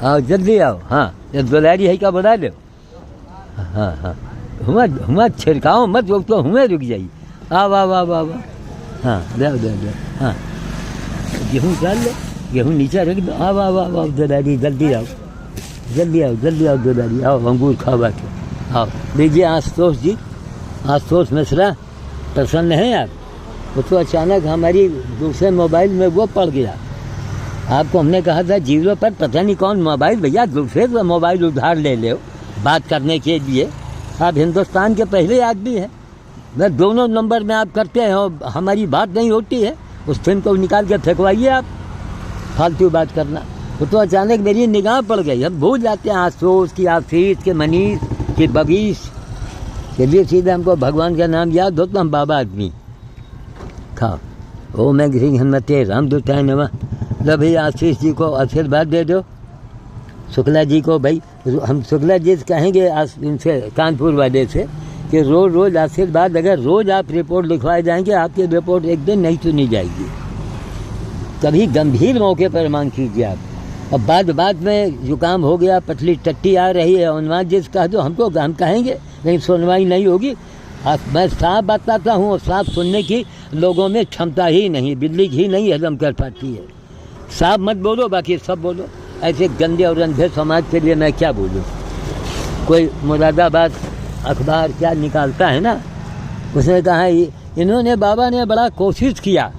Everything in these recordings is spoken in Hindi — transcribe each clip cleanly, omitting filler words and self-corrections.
आओ जल्दी आओ। हाँ ये दुलारी है क्या बता दो। हाँ हाँ हुआ छिड़काओ मत उसको हुए रुक जाइए। आओ आओ आओ आओ। हाँ दे। हाँ गेहूँ डाल लो, गेहूँ नीचे रख दो। आओ आओ आओ दुलारी जल्दी आओ दुलारी आओ अंगूर खाओ बैठो। आओ लीजिए आशुतोष जी, आशुतोष मिश्रा प्रसन्न हैं आप? वो तो अचानक हमारी दूसरे मोबाइल में वो पड़ गया। आपको हमने कहा था जीरो पर पता नहीं कौन मोबाइल, भैया दूसरे से मोबाइल उधार ले लो बात करने के लिए। आप हिंदुस्तान के पहले आदमी हैं, मैं दोनों नंबर में आप करते हैं और हमारी बात नहीं होती है। उस फिल्म को निकाल के फेंकवाइए आप, फालतू बात करना। वो तो अचानक मेरी निगाह पड़ गई, हम भूल जाते हैं आशुतोष की, आशीष के, मनीष की, बगीश। चलिए सीधे हमको भगवान का नाम याद हो तो हम बाबा आदमी खाओ। ओ मैं किसी हिम्मते रामदूताय नमः। लो भाई आशीष जी को आशीर्वाद दे दो, शुक्ला जी को। भाई हम शुक्ला जी से कहेंगे इनसे कानपुर वाले से कि रोज़ आशीर्वाद, अगर रोज़ आप रिपोर्ट लिखवाए जाएंगे आपकी रिपोर्ट एक दिन नहीं सुनी जाएगी। कभी गंभीर मौके पर मांग कीजिए आप। अब बाद में जुकाम हो गया, पतली टट्टी आ रही है, उन्वाद जी से कह दो हमको, हम कहेंगे नहीं सुनवाई नहीं होगी। मैं साफ बताता हूँ और साफ सुनने की लोगों में क्षमता ही नहीं, बिल्ली ही नहीं हजम कर पाती है। साफ मत बोलो, बाकी सब बोलो। ऐसे गंदे और अंधे समाज के लिए मैं क्या बोलूँ। कोई मुरादाबाद अखबार क्या निकालता है ना, उसने कहा इन्होंने बाबा ने बड़ा कोशिश किया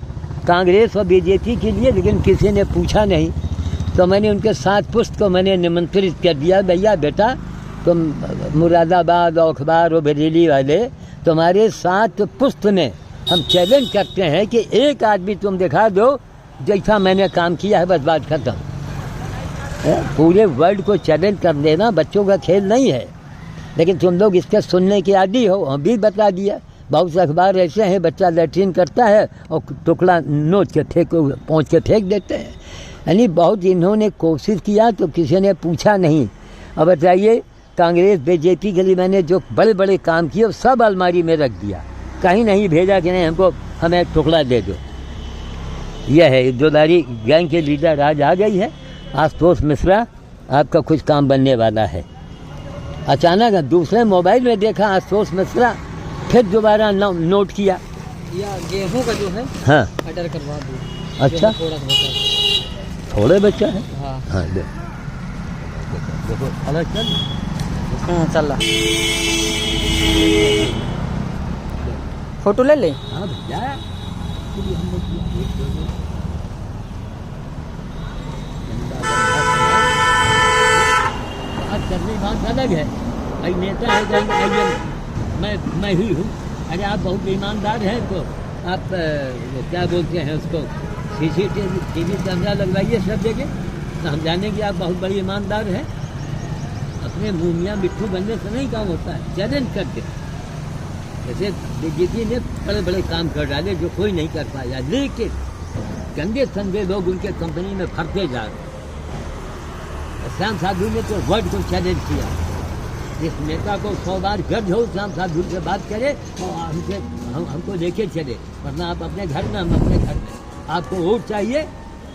कांग्रेस और बीजेपी के लिए, लेकिन किसी ने पूछा नहीं। तो मैंने उनके 7 पुस्त को मैंने निमंत्रित कर दिया, भैया बेटा तुम मुरादाबाद अखबार और बरेली वाले, तुम्हारे 7 पुस्त में हम चैलेंज करते हैं कि एक आदमी तुम दिखा दो जैसा मैंने काम किया है, बस बात खत्म। पूरे वर्ल्ड को चैलेंज कर देना बच्चों का खेल नहीं है, लेकिन तुम लोग इसके सुनने के आदी हो। हम भी बता दिया, बहुत से अखबार ऐसे हैं बच्चा लैट्रिन करता है और टुकड़ा नोच के पहुँच के फेंक देते हैं। यानी बहुत इन्होंने कोशिश किया तो किसी ने पूछा नहीं। अब बताइए कांग्रेस बीजेपी के लिए मैंने जो बड़े बड़े काम किए सब अलमारी में रख दिया, कहीं नहीं भेजा कि नहीं हमको हमें टुकड़ा दे दो। यह है दुलारी गैंग के लीडर आज आ गई है आशुतोष मिश्रा, आपका कुछ काम बनने वाला है। अचानक दूसरे मोबाइल में देखा आशुतोष मिश्रा, फिर दोबारा नोट किया या गेहूं का जो है हाँ ऑर्डर करवा दो। अच्छा थोड़े बच्चा है। हाँ देखो अलग चल। चल रहा फोटो ले ले। हाँ भैया करने बात अलग है भाई, नेता है मैं ही हूँ। अरे आप बहुत ईमानदार हैं तो आप क्या बोलते हैं उसको CCTV कैमरा लगवाइए सब जगह, तो हम जानेंगे आप बहुत बड़ी ईमानदार हैं। अपने मुँह मियाँ मिट्ठू बनने से नहीं काम होता है, चैलेंज करके। जैसे बीजेपी ने बड़े बड़े काम कर डाले जो कोई नहीं कर पाया, लेकिन गंदे संदे लोग उनके कंपनी में फंसते जा रहे। श्याम साधु ने तो वर्ड को चैलेंज किया, इस नेता को 100 बार गर्ज हो श्याम साधु से बात करे और हमको लेके चले, वरना आप अपने घर में, हम अपने घर में। आपको वोट चाहिए,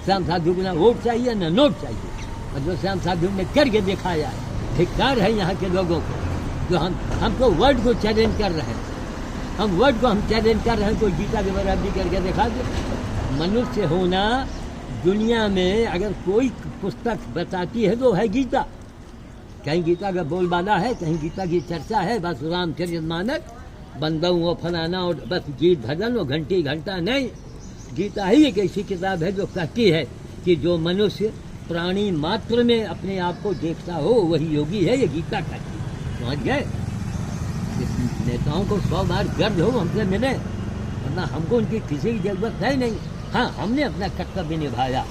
श्याम साधु को ना वोट चाहिए ना नोट चाहिए। और जो श्याम साधु ने करके दिखाया है, धिक्कार है यहाँ के लोगों को जो हमको वर्ड को चैलेंज कर रहे हैं। हम वर्ड को हम चैलेंज कर रहे हैं, कोई गीता की बराबरी करके दिखा दो। मनुष्य होना दुनिया में अगर कोई पुस्तक बताती है तो है गीता। कहीं गीता का बोलबाला है, कहीं गीता की चर्चा है, बस रामचरितमानस बंदऊ और फलाना और बस गीत भजन और घंटी घंटा नहीं। गीता ही एक ऐसी किताब है जो कहती है कि जो मनुष्य प्राणी मात्र में अपने आप को देखता हो वही योगी है, ये गीता कहती है। समझ गए? नेताओं को 100 बार गर्व हो हमसे मिले, वरना हमको उनकी किसी की जरूरत है नहीं। हाँ हमने अपना कर्तव्य निभाया।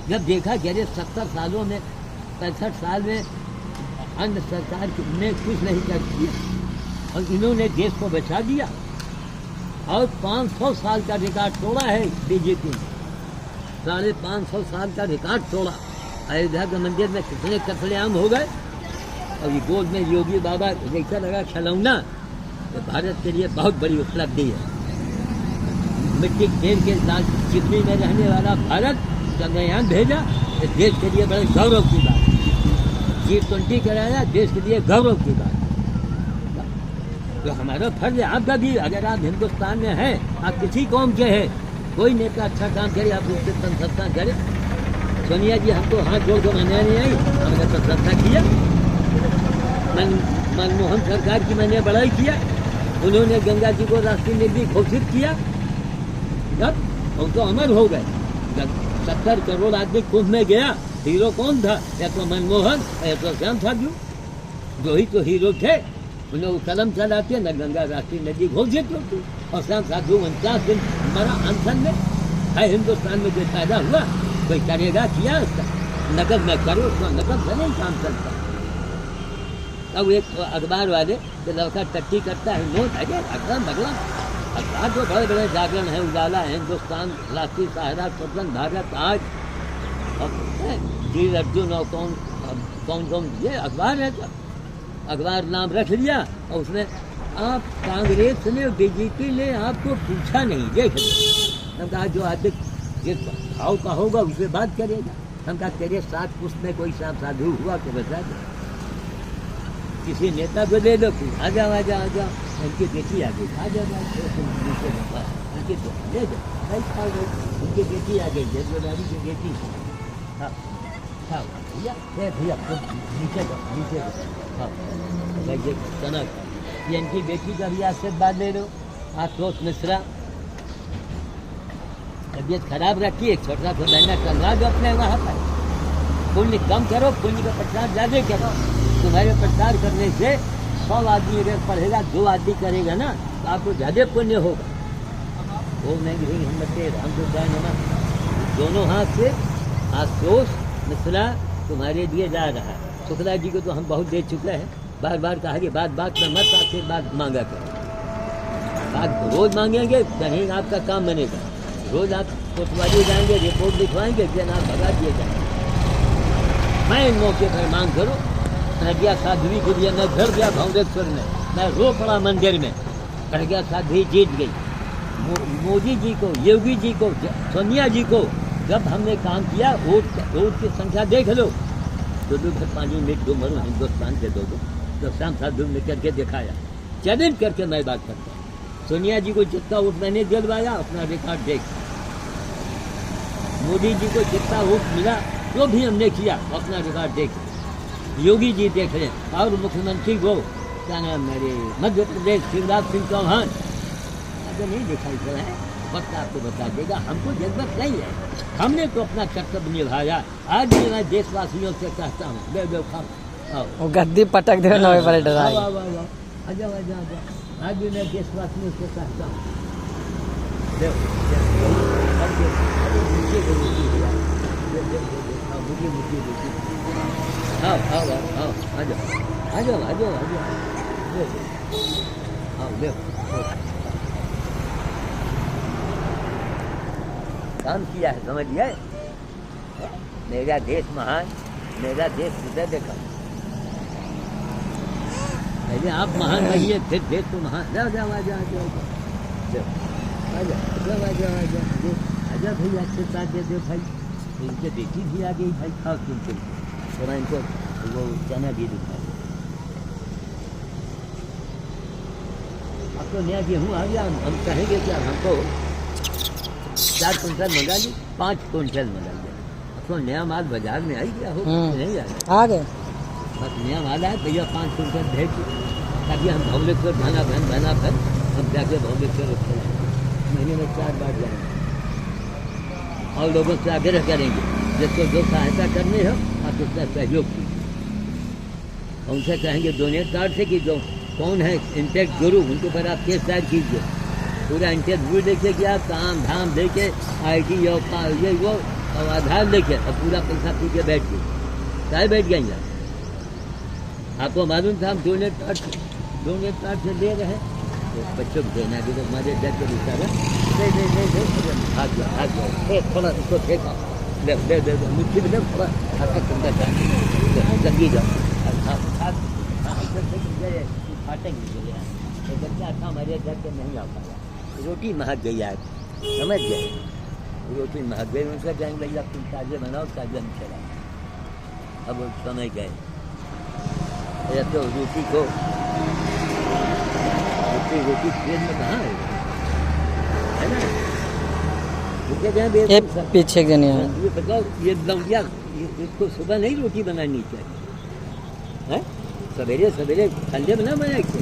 जब देखा कि अरे 70 सालों में 65 साल में अन्य सरकार ने कुछ नहीं कर दिया और इन्होंने देश को बचा दिया और 500 साल का रिकॉर्ड तोड़ा है बीजेपी ने। 550 साल का रिकॉर्ड तोड़ा। अयोध्या के मंदिर में कितने कत्लेआम हो गए और ये गोद में योगी बाबा जैसा लगा खिलौना, तो भारत के लिए बहुत बड़ी उपलब्धि है। मिट्टी तेल के साथ चिमनी में रहने वाला भारत चंद्रयान भेजा, इस देश के लिए बड़े गौरव की बात है। G20 कराया, देश के लिए गौरव की बात। तो हमारा फर्ज है आपका भी, अगर आप हिंदुस्तान में हैं, आप किसी कौम के हैं, कोई नेता अच्छा काम करे आप उससे प्रशंसा करें। सोनिया जी हमको हाथ जोड़ कर मनाने नहीं आई, हमने प्रशंसा किया। मनमोहन सरकार की मैंने बड़ाई किया, उन्होंने गंगा जी को राष्ट्रीय नदी घोषित किया, जब वो तो अमर हो गए। जब 70 करोड़ आदमी कुंभ में गया, हीरो कौन था? या तो मनमोहन या तो श्याम साधु, दो ही तो हीरो थे। उन्हें कलम चलाते न गंगा राष्ट्रीय नदी घोषित होती, और श्याम साधु 49 दिन मरा अनशन में है। हिंदुस्तान में जो पैदा हुआ कोई करेगा, किया उसका नकद में करो, उसका नकद से नहीं काम चलता। अब एक अखबार वाले तो लड़का टट्टी करता है, नोट है अखबार बगला अखबार तो बड़े बड़े जागरण है, उजाला है, हिंदुस्तान, राष्ट्रीय सहारा, स्वतंत्र भारत आज, वीर अर्जुन और कौन ये अखबार है। अखबार नाम रख लिया और उसमें आप कांग्रेस ने बीजेपी ने आपको पूछा नहीं, देख लो। हम कहा जो आदमी जिस भाव का होगा उससे बात करेगा। हम कहा तेरे साथ उसमें कोई साधु हुआ तो बता दो, किसी नेता को दे दो, आ जाओ आ जाओ आ जाओ, उनकी बेटी आ गई, आ जाओ उनकी ले जाओ, उनकी बेटी आ गई, जजवाड़ी की बेटी। हाँ हाँ भैया भैया नीचे जाओ नीचे जाओ। हाँ ये कनक ये इनकी बेटी का भी आशीर्वाद ले लो। आशुतोष मिश्रा तबीयत खराब रखी, एक छोटा सा महीना टंगा दो अपने वहाँ पर। पुण्य कम करो, पुण्य का प्रचार ज़्यादा करो। तुम्हारे प्रचार करने से 100 आदमी अगर पढ़ेगा, 2 आदमी करेगा ना, तो आपको ज़्यादा पुण्य होगा। वो नहीं हिम्मत राम दोनों हाथ से आशुतोष मिश्रा तुम्हारे लिए जा रहा है। शुक्ला जी को तो हम बहुत दे चुके हैं, बार बार कहा कि बात में मत आशीर्वाद मांगा करो। बात रोज मांगेंगे कहीं आपका काम बनेगा। रोज आप कोतवाली जाएंगे, रिपोर्ट लिखवाएंगे, फिर आप भगा दिए जाएंगे। मैं इन मौके पर मांग करूँ, प्रज्ञा साध्वी के लिए मैं घर गया भुवनेश्वर में, मैं रो पड़ा मंदिर में, प्रज्ञा साध्वी जीत गई। मोदी जी को, योगी जी को, सोनिया जी को जब हमने काम किया, वोट की संख्या देख लो, 2-5 मिनट दो मरो हिंदुस्तान के 2 तो श्याम साधु ने करके दिखाया। चैलेंज करके मैं बात करता हूँ। सोनिया जी को जितना वोट मैंने दिलवाया, अपना रिकॉर्ड देख। मोदी जी को जितना वोट मिला जो भी हमने किया, अपना रिकॉर्ड देख। योगी जी देख रहे, और मुख्यमंत्री को क्या नाम मेरे मध्य प्रदेश शिवराज सिंह चौहान अगर नहीं दिखाई पड़ा है, वक्त आपको बता देगा। हमको जरूरत नहीं है, हमने तो अपना कर्तव्य निभाया। आज भी मैं देशवासियों से कहता हूँ, दे खाओ गद्दी पटक दे नवे पर डरा। आज भी मैं देशवासियों से कहता हूँ, काम किया है, समझ गए। मेरा देश महान, मेरा देश हृदय देखा। पहले आप महान रहिए, फिर देश तो महान। जाओ जाओ आ जाओ आजा भाई, अच्छे साथ दे दो भाई। इनके बेटी भी आ गई भाई, खाओ तुमको थोड़ा, इनको वो चना भी दिखा। अब तो नया गेहूँ आ गया, हम कहेंगे कि हमको 4 क्विंटल मंगा ली, 5 क्विंटल मंगा लिया। अब तो नया माल बाजार में आई गया हो, नहीं आ गए, बस नया माल है भैया, 5 क्विंटल भेज दो, ताकि हम भुवनेश्वर बना कर हम जाके भुवनेश्वर महीने में 4 बार जाएंगे और लोगों से आग्रह करेंगे जिसको जो सहायता करनी हो आप उसका सहयोग कीजिए। उनसे कहेंगे डोनेट कार्ड से कि जो कौन है इंटेक्ट गुरु, उनके ऊपर आप केस दायर कीजिए। पूरा इंटरव्यू लेके कि आप काम धाम लेके ID और ये वो और आधार लेके और पूरा पैसा पी के बैठ गए, चाहे बैठ गए आप। आपको मालूम था हम डोनेट कार्ड से ले रहे हैं, तो बच्चों को देना कि तो हमारे डर के बेचारा भाग गया, थोड़ा उसको फेंका, मुट्ठी में थोड़ा हाथ ठंडा जल्दी जाओ फाटेंगे। तो बच्चा था हमारे घर के नहीं आ पाया। रोटी महक गई आज, समझ गए, रोटी महक गई। उनसे कहेंगे भैया तुम ताजे बनाओ, ताजे हम चला। अब समय गए, या तो रोटी को रोटी ट्रेन में कहाँ है ना? रुके गए ये बेवकूफ सब। पीछे के नहीं है ये बताओ, ये लौंडिया इसको सुबह नहीं रोटी बनानी चाहिए है? सवेरे सवेरे ठंडे में ना बनाए थे।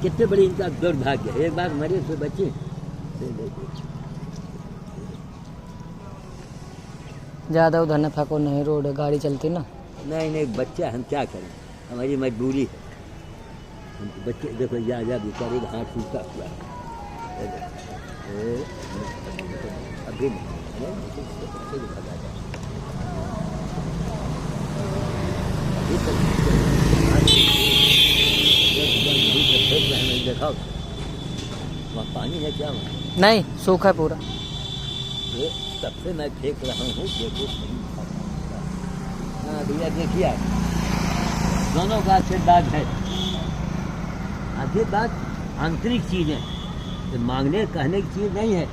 कितने बड़ी इनका दुर्भाग्य है, एक बार मरे तो बचे। ज़्यादा उधर न थको, नहीं रोड है, गाड़ी चलती ना। नहीं नहीं, बच्चा हम क्या करें, हमारी मजबूरी है। बच्चे देखो जा बेचारे हाथ टूटा हुआ है। अभी दिखाओ वहाँ पानी है क्या? वहाँ नहीं, सूखा है पूरा। ये सबसे मैं फेंक रहा हूँ, देखो। हाँ भैया देखिए, दोनों का आशीर्वाद है। आशीर्वाद आंतरिक चीज है, तो मांगने कहने की चीज नहीं है।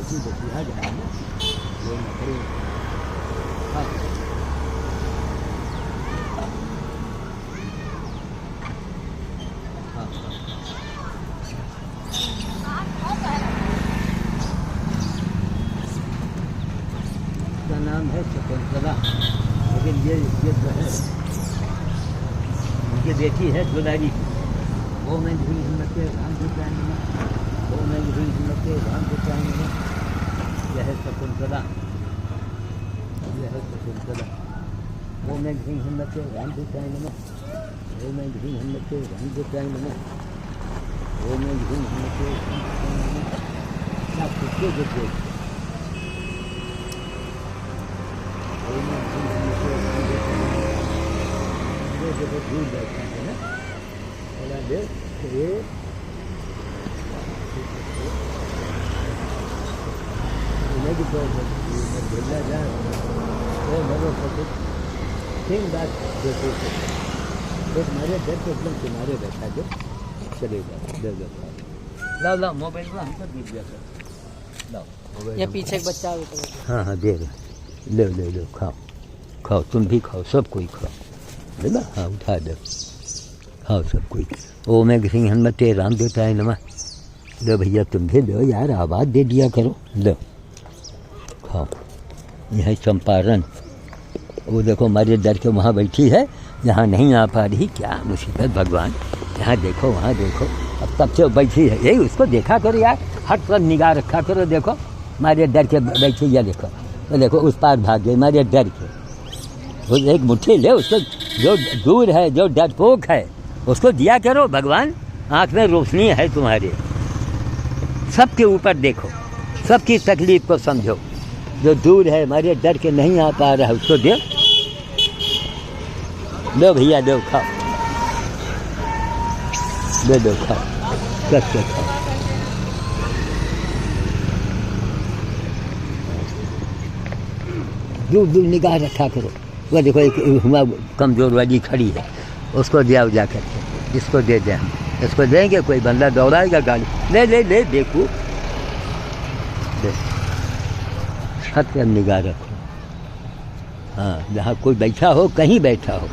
देखिए जाए ना, ये नखरे। हाँ। उसका नाम है शकुंतला, लेकिन ये जो है उनकी बेटी है दुलारी। वो मैं भी हिम्मत राम दुकान, वो मैं भी हिम्मत राम दुकान। यह है शकुंतला, यह है शकुंतला। वो मैं भी हिम्मत राम दुकान, वो मैं भी हिम्मत राम दुकान, वो मैं भी हिम्मत राम दुकान। क्या खुशे देखो, जब दूर बैठा है ना, बोला देख ये नहीं तो भेजा जाए वो मरो सके ठीक बात। देखो एक मारे डर के एकदम किनारे बैठा दो, चले जाओ। दे लाओ लाओ मोबाइल में हमको दे दिया सर, लाओ मोबाइल। ये पीछे एक बच्चा है। हाँ दे रहे, ले खाओ, तुम भी खाओ, सब कोई खाओ, है ना? हाँ उठा दो, खाओ सब कोई। ओ मैं सिंह हनुमते राम देवता है नमः। लो भैया तुम भी लो यार, आवाज़ दे दिया करो, लो खाओ। यह है चंपारण, वो देखो हमारे डर के वहाँ बैठी है, यहाँ नहीं आ पा रही। क्या मुसीबत भगवान, यहाँ देखो वहाँ देखो, अब तब से बैठी है। यही उसको देखा करो यार, हर तरफ निगाह रखा करो। देखो हमारे डर के बैठी है, देखो तो देखो उस पार भाग गए हमारे डर के। वो एक मुट्ठी ले उसको, जो दूर है, जो डरपोक है उसको दिया करो। भगवान आँख में रोशनी है तुम्हारे, सबके ऊपर देखो, सबकी तकलीफ को समझो। जो दूर है, हमारे डर के नहीं आ पा रहा है, उसको दो। लो भैया दो, खाओ, दो खाओ, सबसे खाओ। दूर दूर निगाह रखा करो। वो देखो एक हुआ कमज़ोर वाली खड़ी है, उसको दिया जा करके, इसको दे दें हम, इसको देंगे कोई बंदा दौड़ाएगा गाड़ी, ले देखो, छत पर निगाह रखो। हाँ जहाँ कोई बैठा हो, कहीं बैठा हो,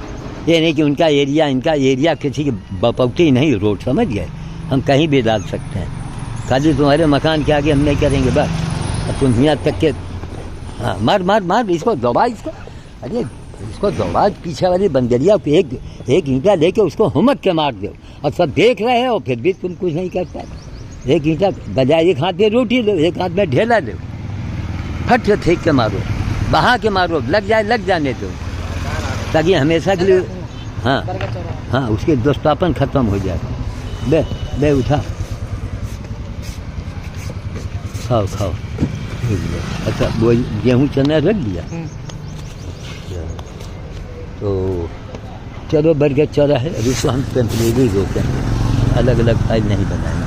ये नहीं कि उनका एरिया, इनका एरिया किसी की बपौती नहीं, रोड समझ गए, हम कहीं भी डाल सकते हैं। खाली तुम्हारे मकान के आगे हम नहीं करेंगे बस। अब तुम यहाँ तक के, हाँ मार इसको दौड़ा, इसको अरे इसको दौड़ा, पीछे वाली बंदरिया को एक ईंटा लेके उसको हुमक के मार दो। और सब देख रहे हो फिर भी तुम कुछ नहीं कर पाते। एक ईंटा बजाय एक हाथ में रोटी लो, एक हाथ में ढेला लो, फट से फेंक के मारो, बहा के मारो, लग जाने दो, ताकि हमेशा के लिए हाँ उसके दोस्तापन खत्म हो जाए। ले उठा, खाओ। अच्छा वो गेहूँ चना रख दिया, तो चलो बढ़ गया चला है। अभी तो हम टेम्परेरी रोके, अलग अलग फाइल नहीं बनाएंगे।